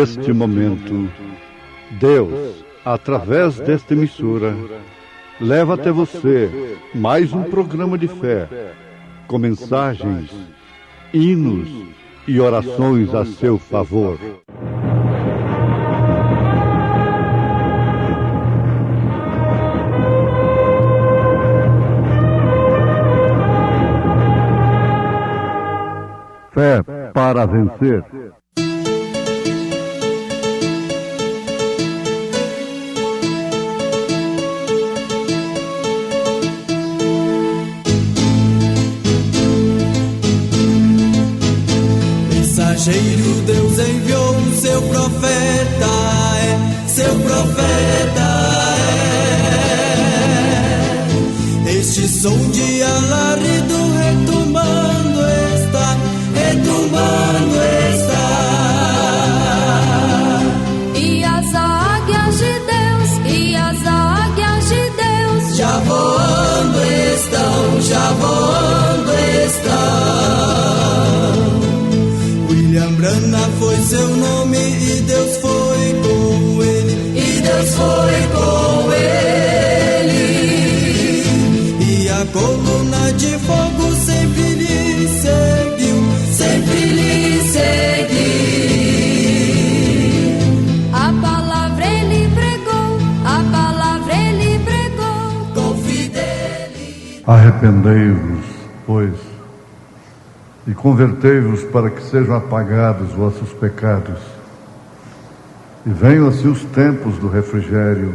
neste momento, Deus, através desta emissora, leva até você mais um programa de fé, com mensagens, hinos e orações a seu favor. Fé para vencer. Mensageiro, Deus enviou o seu profeta, seu profeta é. Este som de alarido retumbando está, retumbando está. E as águias de Deus, e as águias de Deus já voando estão, já voando estão. William Branham foi seu nome e Deus foi com ele, e Deus foi com ele. E a coluna de fogo sempre lhe seguiu, sempre lhe seguiu. A palavra ele pregou, a palavra ele pregou com fidelidade. Arrependei-vos, pois, e convertei-vos para que sejam apagados vossos pecados, e venham assim os tempos do refrigério,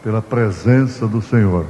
pela presença do Senhor.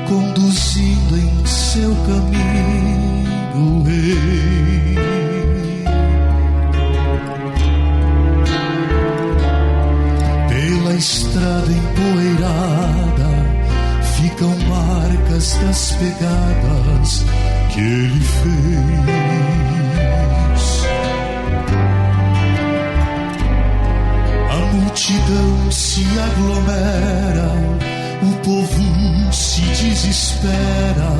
Conduzindo em seu caminho, rei. Pela estrada empoeirada ficam marcas das pegadas que ele fez. A multidão se aglomera, o povo se desespera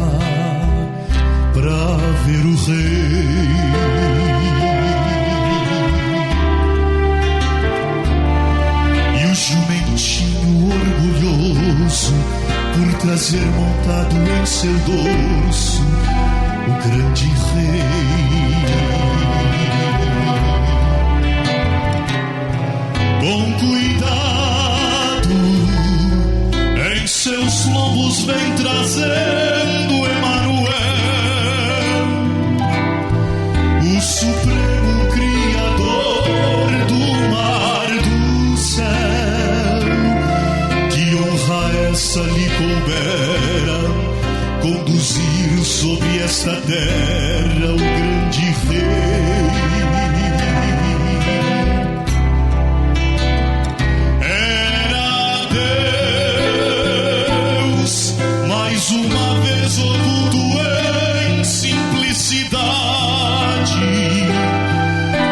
pra ver o rei. E o jumentinho orgulhoso, por trazer montado em seu dorso o grande rei. Com cuidado, em seus lombos vem trazendo Emanuel, o supremo criador do mar do céu. Que honra essa lhe coubera, conduzir sobre esta terra o grande rei. Uma vez oculto em simplicidade,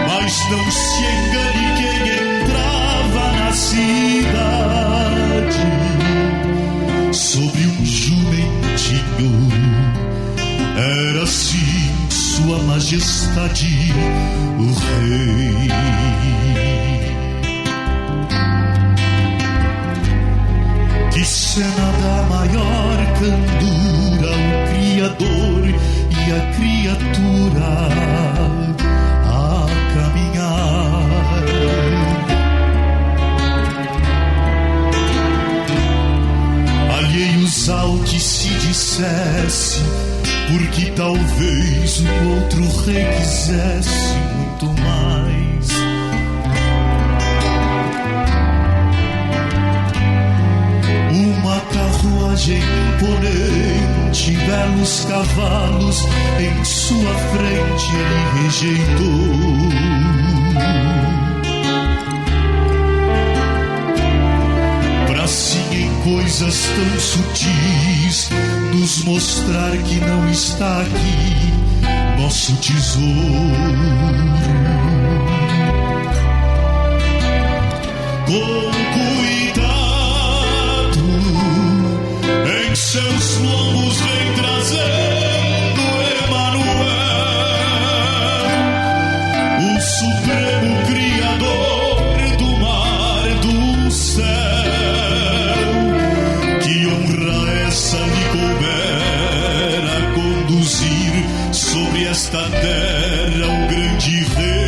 mas não se engane quem entrava na cidade sobre um jumentinho. Era assim sua majestade, o rei. Que cena da maior candura, o Criador e a criatura a caminhar. Alheios ao que se dissesse, porque talvez o outro rei quisesse muito mais. Uma carruagem imponente, belos cavalos, em sua frente ele rejeitou. Pra se em coisas tão sutis nos mostrar que não está aqui nosso tesouro. Com cuidado, em seus lombos vem trazendo Emanuel, o supremo Criador do mar, do céu, que honra essa lhe couber a conduzir sobre esta terra um grande rei.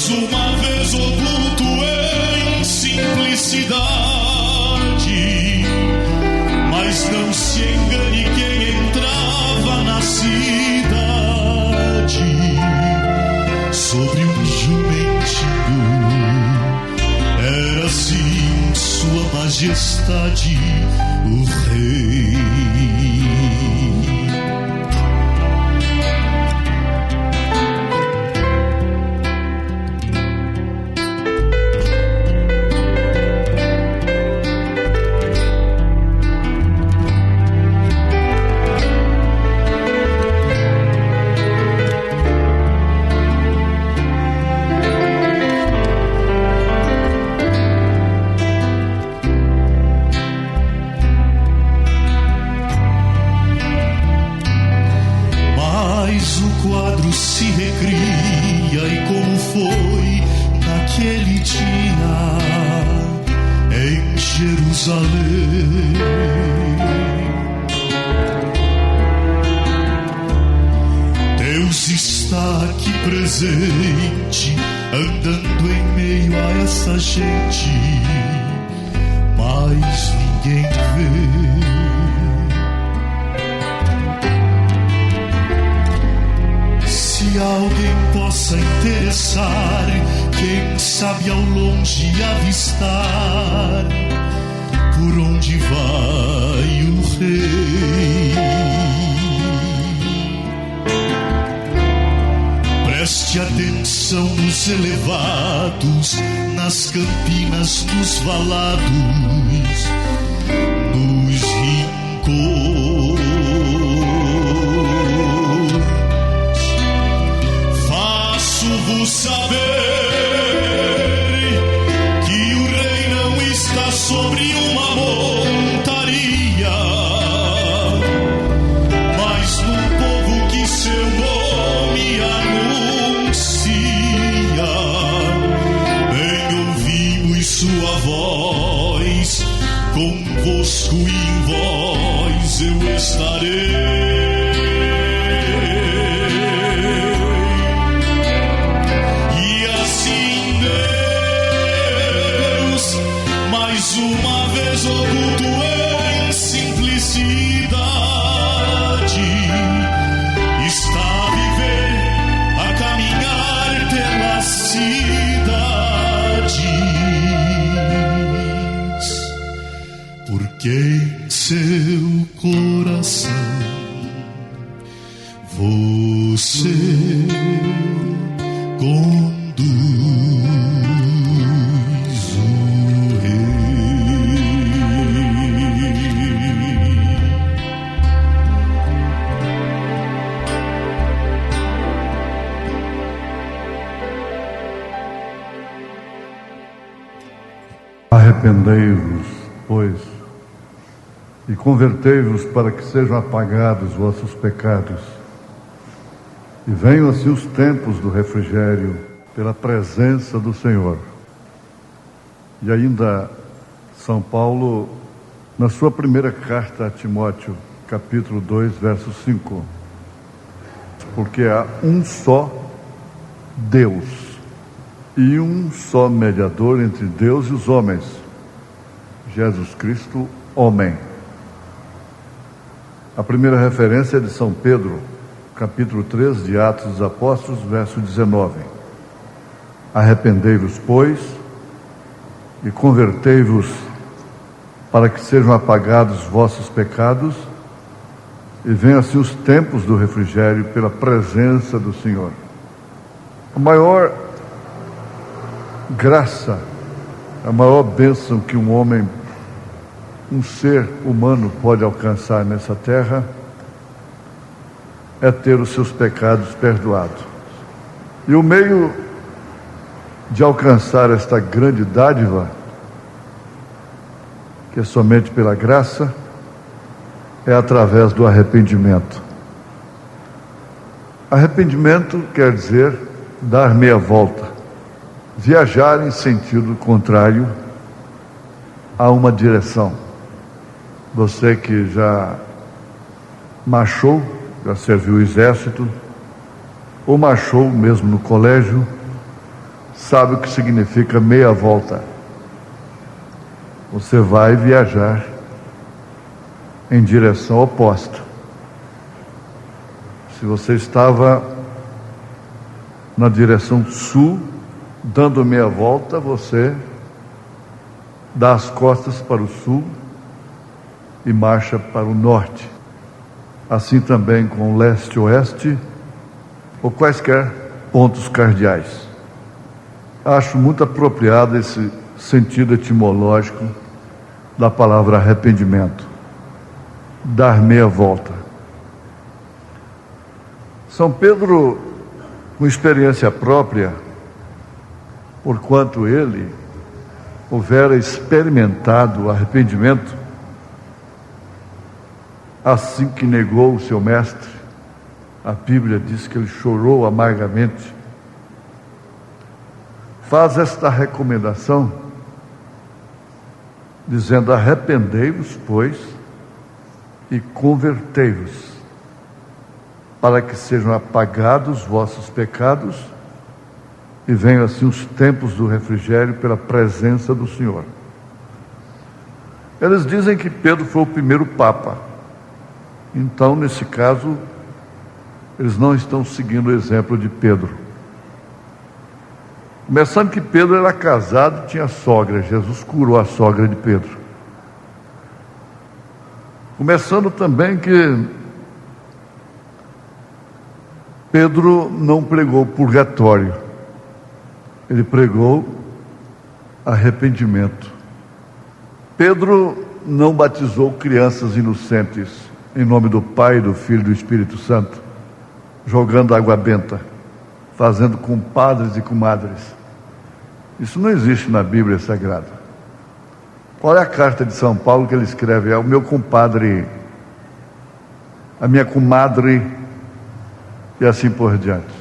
Uma vez oculto em simplicidade, mas não se engane quem entrava na cidade sobre um jumentinho. Era assim sua majestade o rei. Se recria e como foi naquele dia em Jerusalém. Deus está aqui presente, andando em meio a essa gente, mas ninguém vê. Se alguém possa interessar, quem sabe ao longe avistar por onde vai o rei. Preste atenção nos elevados, nas campinas, nos valados, nos rincões. Faço-vos saber que o rei não está sobre uma montaria, mas num povo que seu nome anuncia. Bem ouvimos sua voz, convosco e em vós eu estarei. Uma vez oculto em simplicidade, está a viver, a caminhar pelas cidades, porque em seu coração você Arrependei-vos, pois, e convertei-vos para que sejam apagados vossos pecados, e venham assim os tempos do refrigério pela presença do Senhor. E ainda São Paulo, na sua primeira carta a Timóteo, capítulo 2, verso 5, porque há um só Deus e um só mediador entre Deus e os homens, Jesus Cristo, homem. A primeira referência é de São Pedro, capítulo 3 de Atos dos Apóstolos, verso 19. Arrependei-vos, pois, e convertei-vos para que sejam apagados vossos pecados e venham assim os tempos do refrigério pela presença do Senhor. A maior graça, a maior bênção que um homem, um ser humano pode alcançar nessa terra é ter os seus pecados perdoados. E o meio de alcançar esta grande dádiva, que é somente pela graça, é através do arrependimento. Arrependimento quer dizer dar meia volta, viajar em sentido contrário a uma direção. Você que já marchou, já serviu o exército, ou marchou mesmo no colégio, sabe o que significa meia volta. Você vai viajar em direção oposta. Se você estava na direção sul, dando meia volta, você dá as costas para o sul e marcha para o norte. Assim também com leste-oeste ou quaisquer pontos cardeais. Acho muito apropriado esse sentido etimológico da palavra arrependimento. Dar meia volta. São Pedro, com experiência própria, porquanto ele houvera experimentado o arrependimento assim que negou o seu mestre. A Bíblia diz que ele chorou amargamente. Faz esta recomendação, dizendo: arrependei-vos, pois, e convertei-vos, para que sejam apagados vossos pecados e venham assim os tempos do refrigério pela presença do Senhor. Eles dizem que Pedro foi o primeiro Papa. Então, nesse caso, eles não estão seguindo o exemplo de Pedro. Começando que Pedro era casado e tinha sogra. Jesus curou a sogra de Pedro. Começando também que Pedro não pregou purgatório. Ele pregou arrependimento. Pedro não batizou crianças inocentes em nome do Pai, do Filho e do Espírito Santo, jogando água benta, fazendo compadres e comadres. Isso não existe na Bíblia Sagrada. Olha a carta de São Paulo que ele escreve: é o meu compadre, a minha comadre, e assim por diante.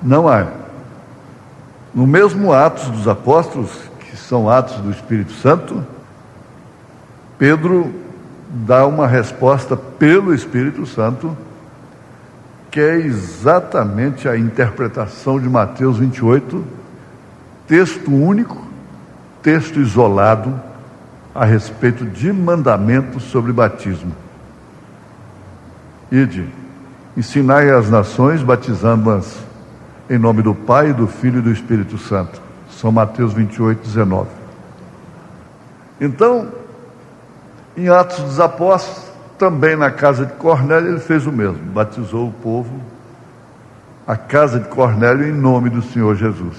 Não há. No mesmo Atos dos Apóstolos, que são Atos do Espírito Santo, Pedro dá uma resposta pelo Espírito Santo, que é exatamente a interpretação de Mateus 28, texto único, texto isolado, a respeito de mandamentos sobre batismo. Ide, ensinai as nações, batizando-as em nome do Pai, do Filho e do Espírito Santo. São Mateus 28, 19. Então, em Atos dos Apóstolos, também na casa de Cornélio, ele fez o mesmo. Batizou o povo, a casa de Cornélio, em nome do Senhor Jesus.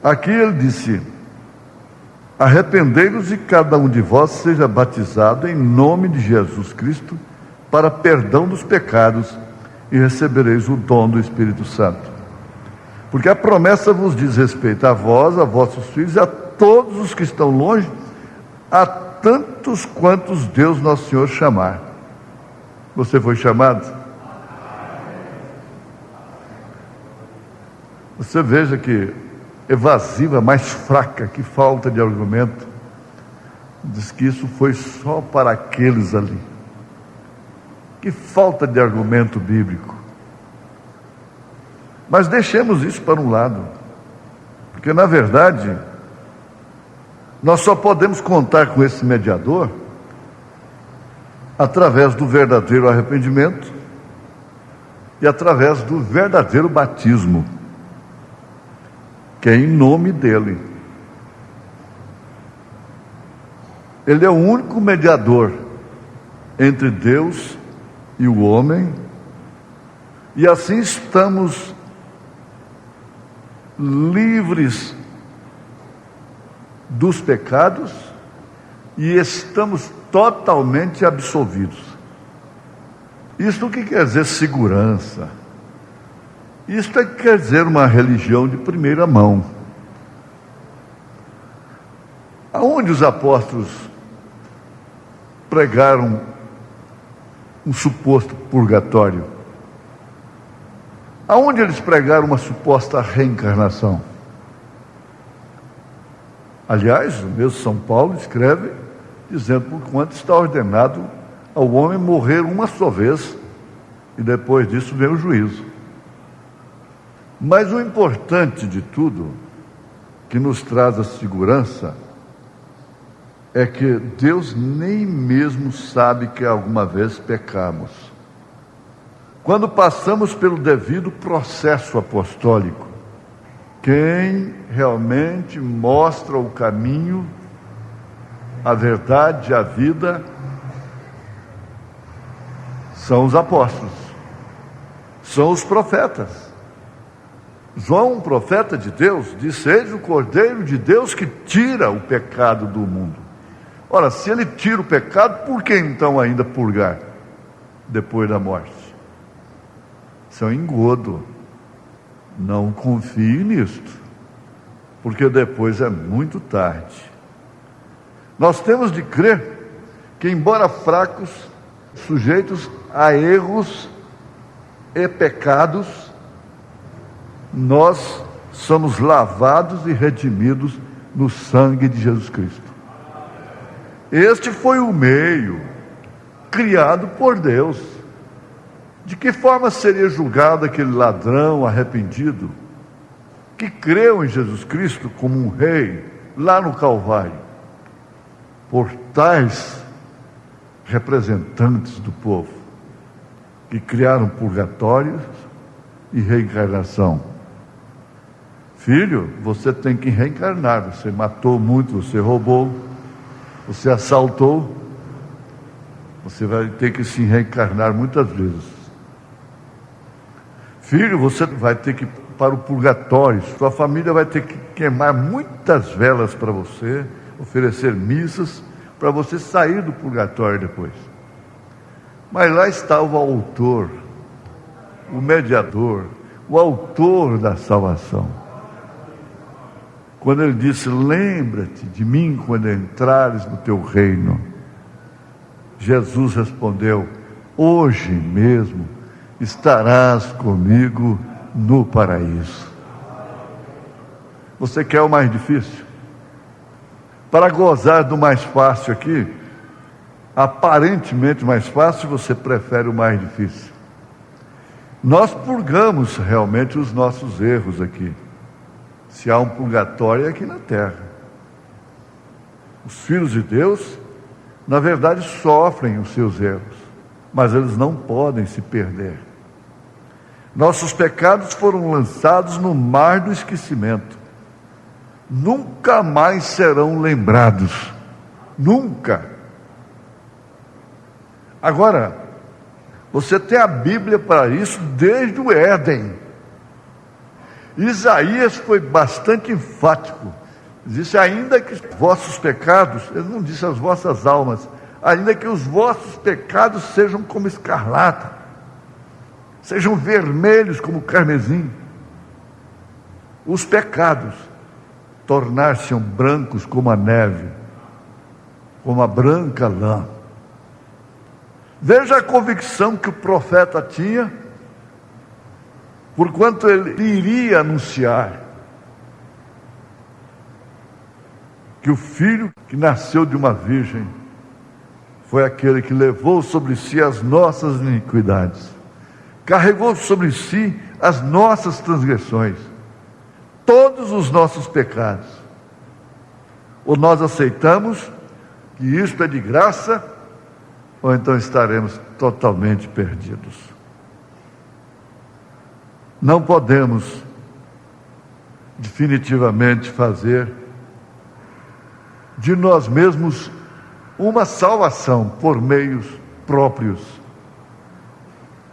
Aqui ele disse: arrependei-vos e cada um de vós seja batizado em nome de Jesus Cristo para perdão dos pecados e recebereis o dom do Espírito Santo. Porque a promessa vos diz respeito a vós, a vossos filhos e a todos os que estão longe, a tantos quantos Deus nosso Senhor chamar. Você foi chamado? Você veja que evasiva, mais fraca, que falta de argumento, diz que isso foi só para aqueles ali. Que falta de argumento bíblico. Mas deixemos isso para um lado, porque na verdade nós só podemos contar com esse mediador através do verdadeiro arrependimento e através do verdadeiro batismo, que é em nome dele. Ele é o único mediador entre Deus e o homem, e assim estamos livres dos pecados e estamos totalmente absolvidos. Isso o que quer dizer segurança? Isso quer dizer uma religião de primeira mão. Aonde os apóstolos pregaram um suposto purgatório? Aonde eles pregaram uma suposta reencarnação? Aliás, o mesmo São Paulo escreve dizendo: por quanto está ordenado ao homem morrer uma só vez, e depois disso vem o juízo. Mas o importante de tudo, que nos traz a segurança, é que Deus nem mesmo sabe que alguma vez pecamos. Quando passamos pelo devido processo apostólico, quem realmente mostra o caminho, a verdade, a vida, são os apóstolos, são os profetas. João, um profeta de Deus, diz: eis o Cordeiro de Deus que tira o pecado do mundo. Ora, se ele tira o pecado, por que então ainda purgar depois da morte? Isso é um engodo. Não confie nisto, porque depois é muito tarde. Nós temos de crer que, embora fracos, sujeitos a erros e pecados, nós somos lavados e redimidos no sangue de Jesus Cristo. Este foi o meio criado por Deus. De que forma seria julgado aquele ladrão arrependido que creu em Jesus Cristo como um rei lá no Calvário? Por tais representantes do povo que criaram purgatórios e reencarnação. Filho, você tem que reencarnar. Você matou muito, você roubou, você assaltou, você vai ter que se reencarnar muitas vezes. Filho, você vai ter que ir para o purgatório, sua família vai ter que queimar muitas velas para você, oferecer missas, para você sair do purgatório depois. Mas lá está o autor, o mediador, o autor da salvação. Quando ele disse: lembra-te de mim quando entrares no teu reino, Jesus respondeu: hoje mesmo estarás comigo no paraíso. Você quer o mais difícil? Para gozar do mais fácil aqui, aparentemente mais fácil, você prefere o mais difícil. Nós purgamos realmente os nossos erros aqui. Se há um purgatório, é aqui na terra. Os filhos de Deus, na verdade, sofrem os seus erros, mas eles não podem se perder. Nossos pecados foram lançados no mar do esquecimento. Nunca mais serão lembrados. Nunca. Agora, você tem a Bíblia para isso desde o Éden. Isaías foi bastante enfático. Disse: ainda que os vossos pecados, ele não disse as vossas almas, ainda que os vossos pecados sejam como escarlata, sejam vermelhos como carmesim, os pecados tornar-se-ão brancos como a neve, como a branca lã. Veja a convicção que o profeta tinha, porquanto ele iria anunciar que o filho que nasceu de uma virgem foi aquele que levou sobre si as nossas iniquidades, carregou sobre si as nossas transgressões, todos os nossos pecados. Ou nós aceitamos que isto é de graça, ou então estaremos totalmente perdidos. Não podemos definitivamente fazer de nós mesmos uma salvação por meios próprios.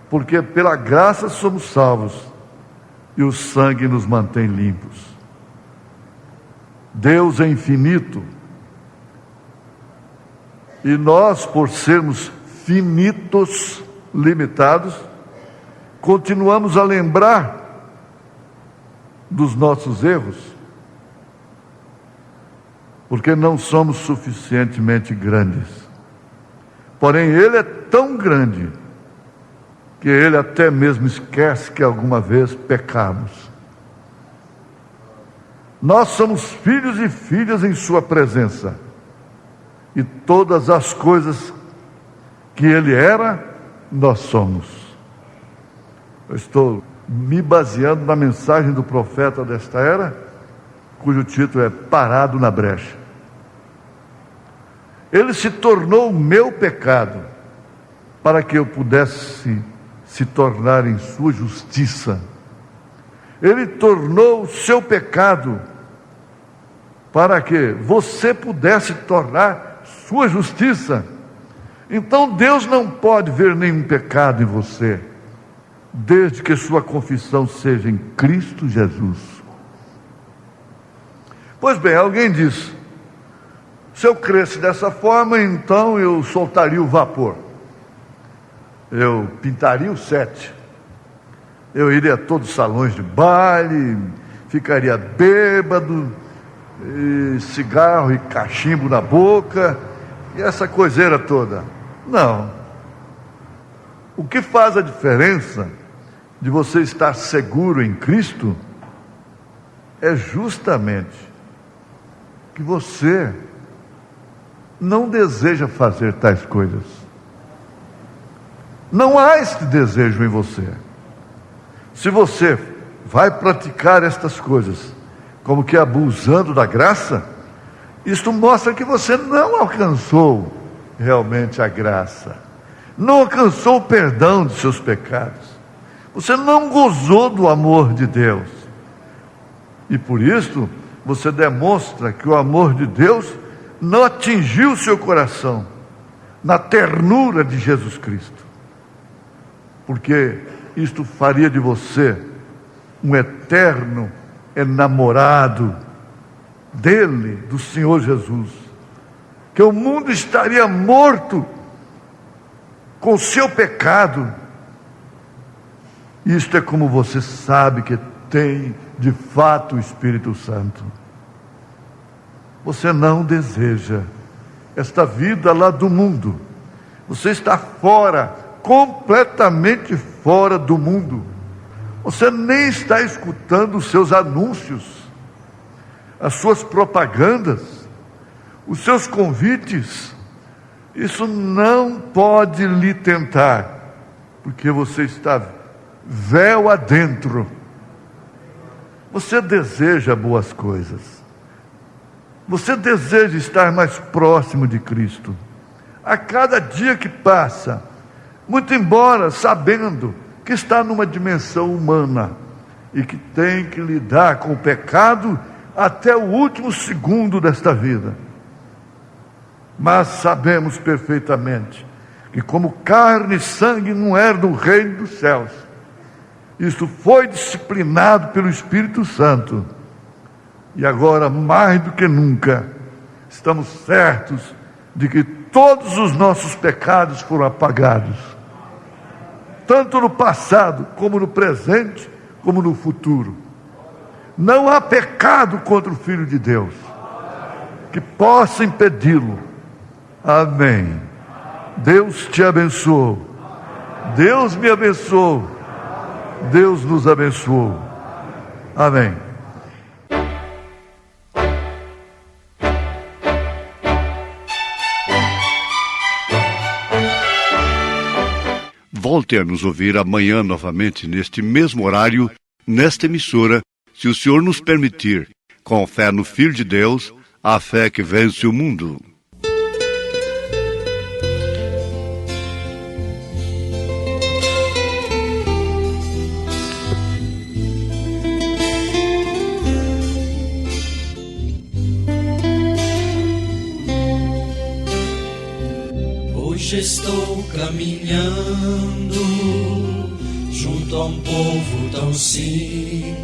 Porque pela graça somos salvos e o sangue nos mantém limpos. Deus é infinito e nós, por sermos finitos, limitados, continuamos a lembrar dos nossos erros, porque não somos suficientemente grandes. Porém, Ele é tão grande que Ele até mesmo esquece que alguma vez pecamos. Nós somos filhos e filhas em Sua presença, e todas as coisas que Ele era, nós somos. Eu estou me baseando na mensagem do profeta desta era, cujo título é Parado na Brecha. Ele se tornou o meu pecado, para que eu pudesse se tornar em sua justiça. Ele tornou o seu pecado, para que você pudesse tornar sua justiça. Então Deus não pode ver nenhum pecado em você, desde que sua confissão seja em Cristo Jesus. Pois bem, alguém diz: se eu cresce dessa forma, então eu soltaria o vapor, eu pintaria o sete, eu iria a todos os salões de baile, ficaria bêbado, e cigarro e cachimbo na boca, e essa coiseira toda. Não. O que faz a diferença de você estar seguro em Cristo é justamente que você não deseja fazer tais coisas. Não há este desejo em você. Se você vai praticar estas coisas, como que abusando da graça, isto mostra que você não alcançou realmente a graça, não alcançou o perdão de seus pecados, você não gozou do amor de Deus, e por isso você demonstra que o amor de Deus não atingiu o seu coração na ternura de Jesus Cristo, porque isto faria de você um eterno enamorado dele, do Senhor Jesus, que o mundo estaria morto com o seu pecado. Isto é como você sabe que tem de fato o Espírito Santo. Você não deseja esta vida lá do mundo, você está fora, completamente fora do mundo. Você nem está escutando os seus anúncios, as suas propagandas, os seus convites. Isso não pode lhe tentar, porque você está véu adentro. Você deseja boas coisas, você deseja estar mais próximo de Cristo. A cada dia que passa, muito embora sabendo que está numa dimensão humana e que tem que lidar com o pecado até o último segundo desta vida, mas sabemos perfeitamente que como carne e sangue não é do reino dos céus, isso foi disciplinado pelo Espírito Santo, e agora mais do que nunca estamos certos de que todos os nossos pecados foram apagados, tanto no passado, como no presente, como no futuro. Não há pecado contra o Filho de Deus que possa impedi-lo. Amém. Deus te abençoe. Deus me abençoe. Deus nos abençoou. Amém. Volte a nos ouvir amanhã novamente, neste mesmo horário, nesta emissora, se o Senhor nos permitir, com fé no Filho de Deus, a fé que vence o mundo. estou caminhando junto a um povo tão simples,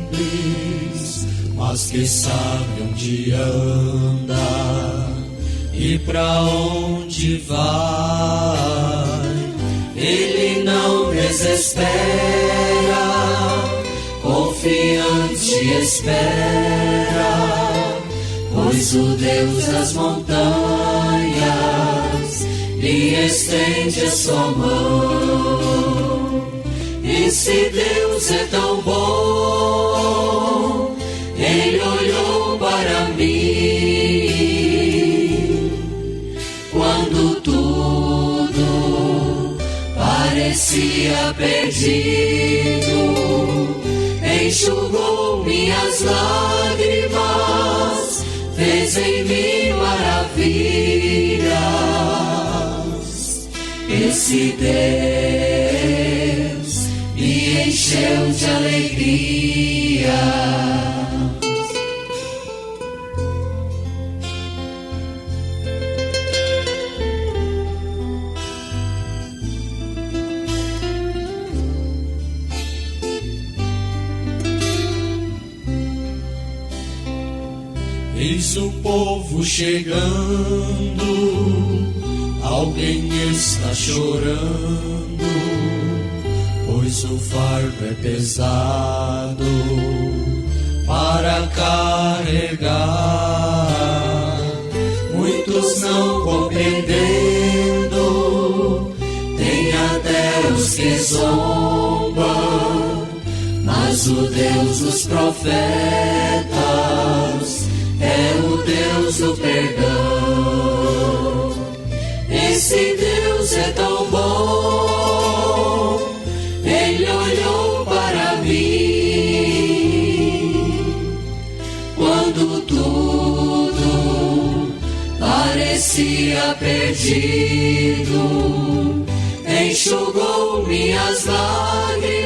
mas que sabe onde anda e pra onde vai. Ele não desespera, confiante espera, pois o Deus das montanhas lhe estende a sua mão. E se Deus é tão bom, Ele olhou para mim quando tudo parecia perdido, enxugou minhas lágrimas, fez em mim maravilhas. Esse Deus me encheu de alegria. Eis o povo chegando, alguém está chorando, pois o fardo é pesado para carregar. Muitos não compreendendo, tem até os que zombam, mas o Deus dos profetas é o Deus do perdão. Esse Deus é tão bom, Ele olhou para mim quando tudo parecia perdido, enxugou minhas lágrimas,